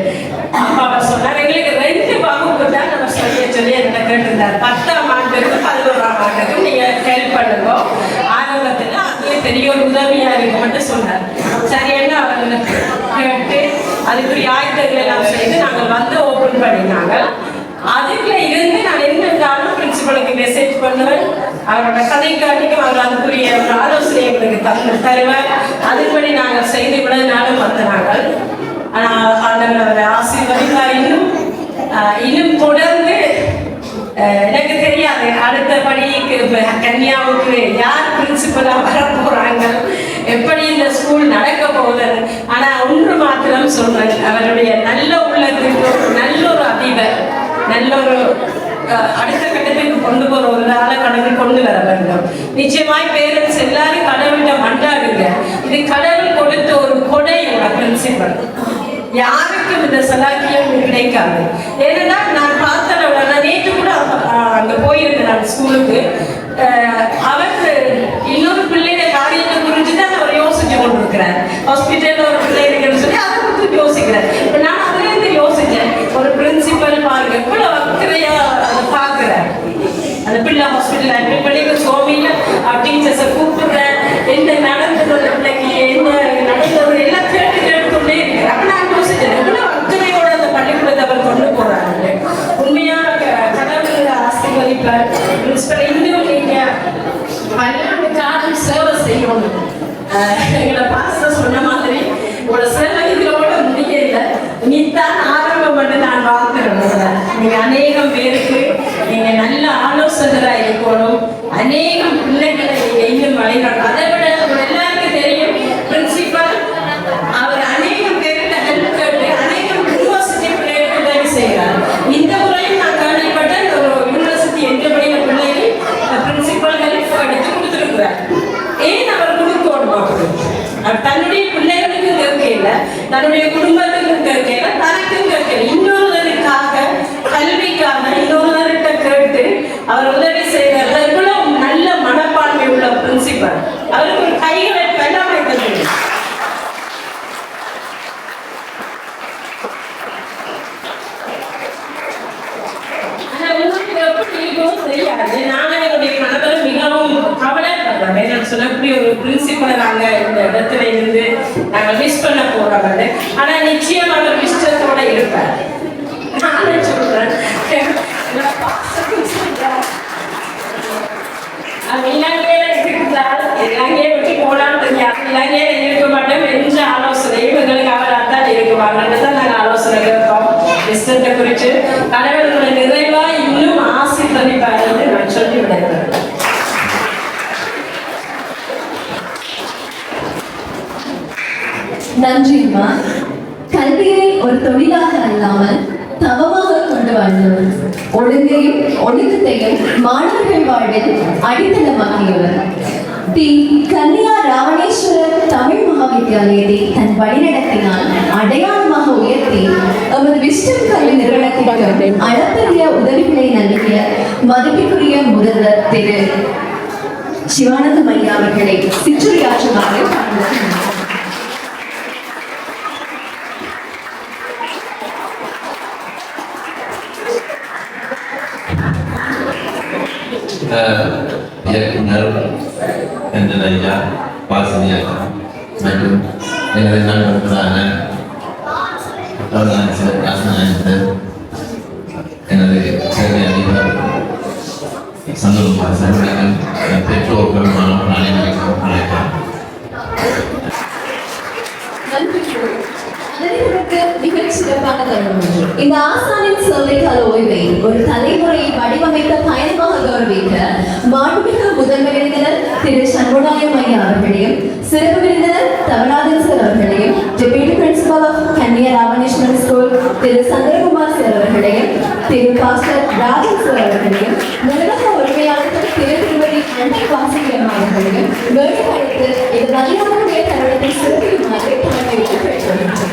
[SPEAKER 7] அப்போ அவர் சொன்னார் எங்களுக்கு 2 வகுப்பு தான் நம்ம சொல்லி என்ன கேட்டிருந்தார். 10ஆம் ஆண்டுக்கு 11ஆம் ஆண்டுக்கு நீங்கள் ஹெல்ப் பண்ணுங்க. ஆரம்பத்தில் அதுவே பெரிய ஒரு உதவியாக இருக்க மட்டும் சொன்னார். சரியான அவங்க கேட்டு அதுக்குரிய ஆயுதங்கள் எல்லாம் செய்து நாங்கள் வந்து ஓப்பன் பண்ணினாங்க. அதுக்குள்ள இருந்து நான் என்னென்றாலும் பிரின்சிபலுக்கு மெசேஜ் பண்ணுவேன். அவரோட கதை காட்டிக்கும் அவர் அதுக்குரிய ஒரு ஆலோசனை எங்களுக்கு தருவேன். அதுபடி நாங்கள் செய்து விடனாலும் வந்தாங்க. ஆனால் அவரை ஆசீர்வதித்தார். இன்னும் தொடர்ந்து எனக்கு தெரியாது அடுத்த படிக்கு கன்னியாவுக்கு யார் பிரின்சிபலாக வர போறாங்க, எப்படி இந்த ஸ்கூல் நடக்க போகுது. ஆனா ஒன்று மாத்திரம் சொல்றேன், அவருடைய நல்ல உள்ளத்துக்கு நல்ல ஒரு அதிபர், நல்ல ஒரு அடுத்த கட்டத்துக்கு கொண்டு போற ஒரு ஆளை கடவுள் கொண்டு வர வேண்டும். நிச்சயமாய் பேரண்ட்ஸ் எல்லாரும் கடவுள்கிட்ட மன்றாடுங்க. இது கடவுள் கொடுத்த ஒரு கொடையோட பிரின்சிபல். யாருக்கும் இந்த சலாக்கியம் கிடைக்காது. ஏன்னா நான் பார்த்த நான் நேற்று கூட அங்க போயிருந்தேன் நான் ஸ்கூலுக்கு. அவருக்கு இன்னொரு பிள்ளைய காரியத்தை குறித்து தான் அவர் யோசிச்சு கொண்டிருக்கிறார். ஹாஸ்பிட்டல்ல ஒரு பிள்ளை இருக்குன்னு சொல்லி அதை குறித்து யோசிக்கிறார். இப்போ நான் அதுலேருந்து யோசிச்சேன், ஒரு பிரின்சிபல் பாருங்க இவ்வளோ அக்கறையா அதை பார்க்குறேன். அந்த பிள்ளை ஹாஸ்பிட்டல் அட்மிட் பண்ணி சோமியில டீச்சர்ஸை கூப்பிடுறேன், என்ன நடந்தது அந்த பிள்ளைக்கு, என்ன நடந்தது எல்லாம் கேட்டுக்கொண்டே இருக்கிறேன். அப்போ நான் யோசிச்சேன், இவ்வளோ அக்கறையோட அந்த பள்ளிக்கூடத்தை அவர் கொண்டு போறாங்க. உண்மையான கடவுள் ஆசீர்வதிப்பார். பிரின்சிபல் இன்னும் நீங்க பள்ளிக்கூடத்துக்கான சேவை செய்யணும். எங்களை பாஸ்டர் சொன்ன மாதிரி உங்களோட சேவை இதோட முடியல, நீதான் ஆரம்பம் பண்ணி நான் வாழ்த்துறேன். நீங்க அநேகம் பேருக்கு நீங்க நல்ல ஆலோசகராக இருக்கணும், அநேகம் பிள்ளைகளை நீங்க இன்னும் வழிநடணும். அதை விட எல்லாருக்கும் தெரியும் பிரின்சிபல் அவர் அநேகம் பேருக்கு ஹெல்ப் கேட்டு அநேகம் யூனிவர்சிட்டி பிள்ளைகளுக்கு உதவி செய்கிறார். இந்த முறையும் நான் கேள்விப்பட்டேன், ஒரு யூனிவர்சிட்டி எந்த படிக்கிற பிள்ளைக்கு பிரின்சிபல் ஹெல்ப் எடுத்து கொடுத்துருக்கிறார். ஏன் அவர் கொடுக்கணும்? அவர் தன்னுடைய பிள்ளைகளுக்கும் கேட்கல, தன்னுடைய குடும்பத்துக்கும் கேட்கல, தனக்கும் கேட்கல, இன்னொருவருக்காக கல்விக்காக இன்னொருவர்கிட்ட கேட்டு அவர் உதவி செய்கிறார். இவ்வளவு நல்ல மனப்பான்மை உள்ள பிரின்சிபல். அவருக்கு ஒரு கைகளை பெல்லாமை தந்தது. தெரியாது. நாங்கள் என்னுடைய மனதில் மிகவும் கவலைப்படுறோம். என்ன சொல்லக்கூடிய ஒரு பிரின்சிபலை நாங்கள் இந்த இடத்துல இருந்து நாங்கள் மிஸ் பண்ண போறோம். ஆனா நிச்சயம் அவர் இஷ்டத்தோட இருப்பார். நானே சொல்றேன், இலங்கையில இருக்கிறார், இலங்கையை விட்டு போனாலும் தெரியாது, இலங்கையில இருக்க மாட்டோம் என்ற ஆலோசனை இவங்களுக்கு அவரால் தான் இருக்குவாங்கன்னு தான் நாங்கள் ஆலோசனை கேட்போம். இஷ்டத்தை குறித்து கடவுளுடைய நிறைவா இன்னும் ஆசீர்வதிப்பார் என்று நான் சொல்லி விடுகிறேன்.
[SPEAKER 1] நன்றிம்மா. கல்வியை ஒரு தொழிலாக அல்லாமல் தவமாக கொண்டு வாழ்ந்தவர், ஒழுங்கையும் ஒழுக்கத்தையும் மாணவர்கள் வாழ்வில் அடித்தளமாக்கியவர். தி கன்னியா ராவணேஸ்வரர் தமிழ் மகாவித்யாலயத்தை தன் வழிநடத்தினால் அடையாளமாக உயர்த்தி நமது விஸ்டம் கல்வி நிறுவனத்திற்கு அளப்பரிய உதவிகளை நல்கிய மதிப்பிற்குரிய முதல்வர் திரு சிவானந்தம் ஐயா அவர்களை சிற்றுரையாற்றுமாறு
[SPEAKER 4] இயக்குனர் ஐயா, பாசினியர் மற்றும் எனது நண்பர்களான எனது சேவை அதிபர் சந்தோஷ் சார், பெற்றோர்கள் மாணவர்கள் அனைவருக்கும் வணக்கம்.
[SPEAKER 1] மிகச் சிறப்பான தருணம் ஒன்று. இந்த ஆசானின் சொல்லைக்கால ஓய்வை ஒரு தலைமுறையை வடிவமைத்த பயணமாக கௌரவிக்க மாண்புமிகு முதன்மை விருந்தினர் திரு சண்முகாயம் ஐயா அவர்களையும், சிறப்பு விருந்தினர் தவநாதன் சார் அவர்களையும், deputy principal of Kanniya Ravaneswaran school Thiru Chandrakumar sir அவர்களையும், திரு பாஸ்டர் ராஜன் சார் அவர்களையும், நூலக உரிமையாளர்கள் திரு திருமதி அண்டை வாசிக்கிறமா அவர்களையும் வேறு அழைத்து இந்த நல்லவர்களுடைய தருணத்தை சிறப்பிக்குமாறு தலைமையை பெற்றுள்ளேன்.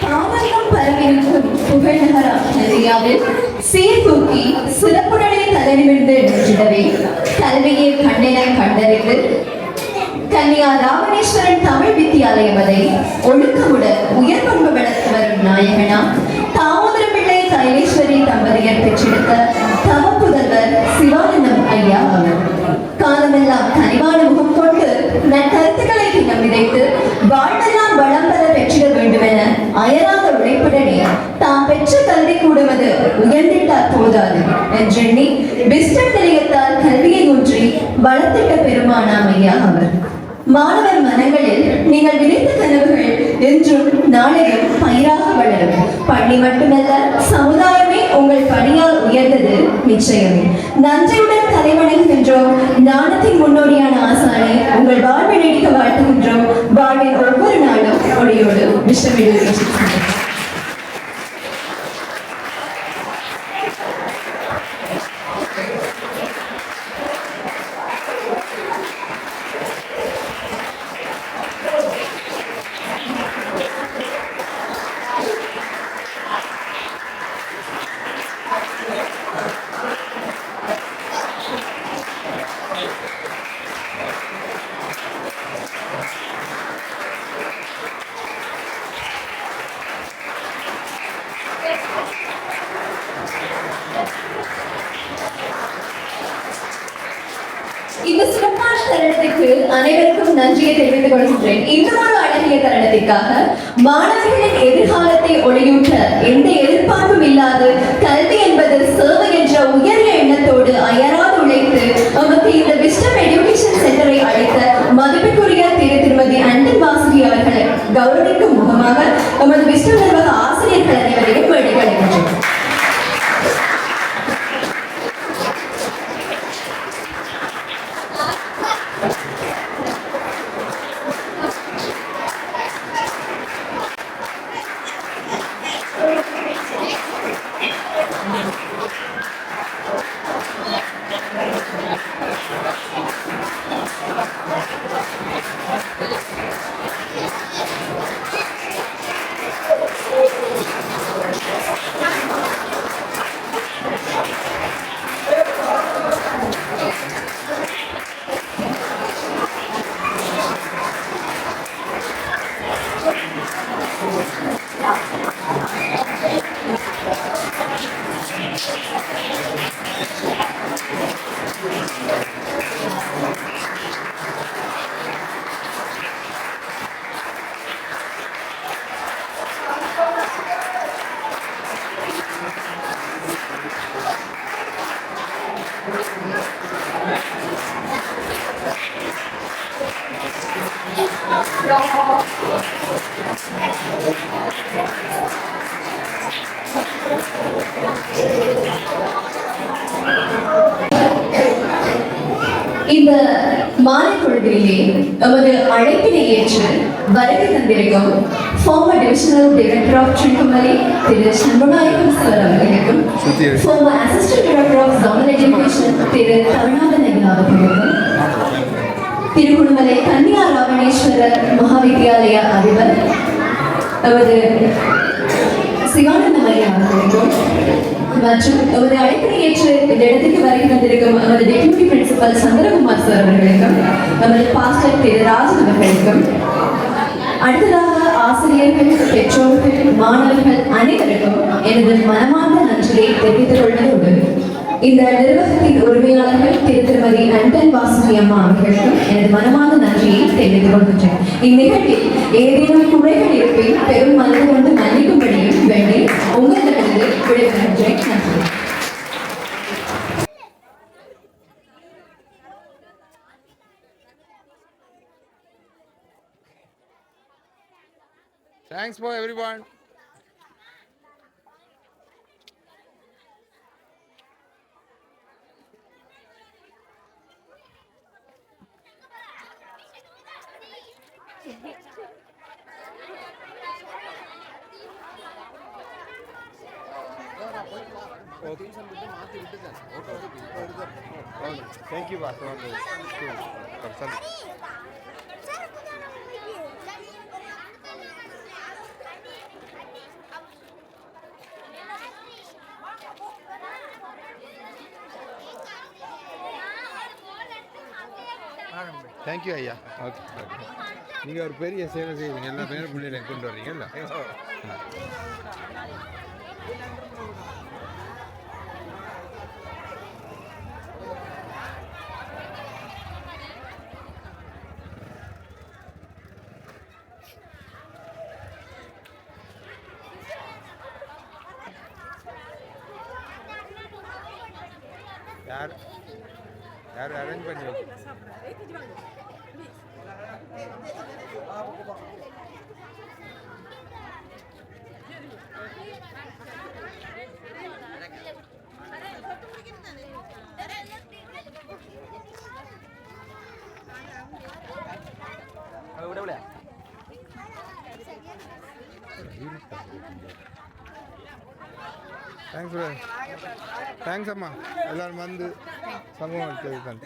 [SPEAKER 1] தாவரம் பரவியிருக்கும் புகழ்நகரம் இந்தியாவில் சீர்தூக்கி சிறப்புடனே தலைநிமிர்ந்து நின்றிடவே கல்வியை கண்டென கண்டறிந்து கன்னியா ராவணேஸ்வரன் தமிழ் வித்தியாலயம் அதை ஒழுக்கமுடன் உயர்பண்பு வளர்த்து வரும் நாயகனா தாமோதர பிள்ளை தைலேஸ்வரி தம்பதியர் பெற்றெடுத்த தவப்புதல்வர் சிவானந்தம் ஐயா அவர் காலமெல்லாம் கனிவான முகம் கொண்டு நற்கருத்துக்களை தினம் விதைத்து வாழ்வெல்லாம் வளம் பெற பெற்றிட வேண்டும் என அயராத உழைப்புடனே தாம் பெற்ற கல்வி கூடுவது உயர்ந்திட்டார் போதாது என்றெண்ணி பிஸ்டம் நிலையத்தால் கல்வியை ஊன்றி வளர்த்திட்ட பெருமானாம் ஐயா அவர் மாணவர் மனங்களில் நீங்கள் விதைத்த கனவுகள் என்றும் நாளையும் பயிராக வளரும். பள்ளி மட்டுமல்ல, சமுதாயமே உங்கள் பணியால் உயர்ந்தது நிச்சயமே. நன்றியுடன் தலைவணங்குகின்றோம். ஞானத்தின் முன்னோடியான ஆசானை உங்கள் வாழ்வை நீடிக்க வாழ்த்துகின்றோம். வாழ்வின் ஒவ்வொரு நாளும் ஒளியோடு விஷமிடு. இந்த சிறப்பான தருணத்திற்கு அனைவருக்கும் நன்றியை தெரிவித்துக் கொள்கின்றேன். இந்த ஒரு அழகிய தருணத்திற்காக மாணவர்களின் எதிர்காலத்தை ஒளியூட்ட எந்த எதிர்பார்ப்பும் இல்லாது கல்வி என்பது சேவை என்ற உயரிய எண்ணத்தோடு அயராது உழைத்து நமக்கு இந்த விஸ்டம் எஜுகேஷன் சென்டரை அளித்த மதிப்புக்குரிய திருமதி அண்டன் வாசுகி அவர்களை கௌரவிக்கும் முகமாக நமது விஸ்டம் நிர்வாக ஆசிரியர்கள் அனைவரையும் வேண்டிக்கொள்கின்றோம். இந்த மாலை பொழுதிலே நமது அழைப்பினை ஏற்று வருகை தந்திருக்கும் former divisional director of Trincomalee Thiru Shanmuganayagam sir அவர்களுக்கும் former assistant director of zonal education Thiru Karunakaran ஐயா அவர்களுக்கும் திருக்குணமலை கன்னியா ராவணேஸ்வரர் மகாவித்யாலய அதிபர் நமது சிவானந்தம் ஐயா அவர்களுக்கும் மற்றும் நமது அழைப்பினை ஏற்று இந்த இடத்துக்கு வருகை தந்திருக்கும் நமது டெப்யூட்டி பிரின்சிபல் சந்திரகுமார் சார் அவர்களுக்கும் நமது பாஸ்டர் திரு ராஜன் அவர்களுக்கும் அடுத்ததாக ஆசிரியர்கள், பெற்றோர்கள், மாணவர்கள் அனைவருக்கும் எனது மனமார்ந்த நன்றியை தெரிவித்துக் கொள்வதோடு இந்த நிர்வாகத்தின் உரிமையாளர்கள் திருமதி அண்டன் வாசுகி அம்மா அவர்களுக்கும் எனது மனமார்ந்த நன்றியை தெரிவித்துக் கொள்கின்றேன். இந்நிகழ்வில் ஏதேனும் குறைகள் இருப்பின் பெரும் மனது கொண்டு மன்னிக்கும்படியும் வேண்டி உங்களிடமிருந்து விடைபெறுகின்றேன். நன்றி.
[SPEAKER 8] Thanks for everyone. Thank you, Pastor. Thank you ஐயா. Okay okay. நீங்கள் ஒரு பெரிய சேவை செய்வீங்க, எல்லா பேரும் பிள்ளைகளை கொண்டு வர்றீங்கல்ல. யார் யார் அரேஞ்ச் பண்ணி தேங்க்ஸ் அம்மா, எல்லாரும் வந்து சமூகம் எடுத்தது தான்.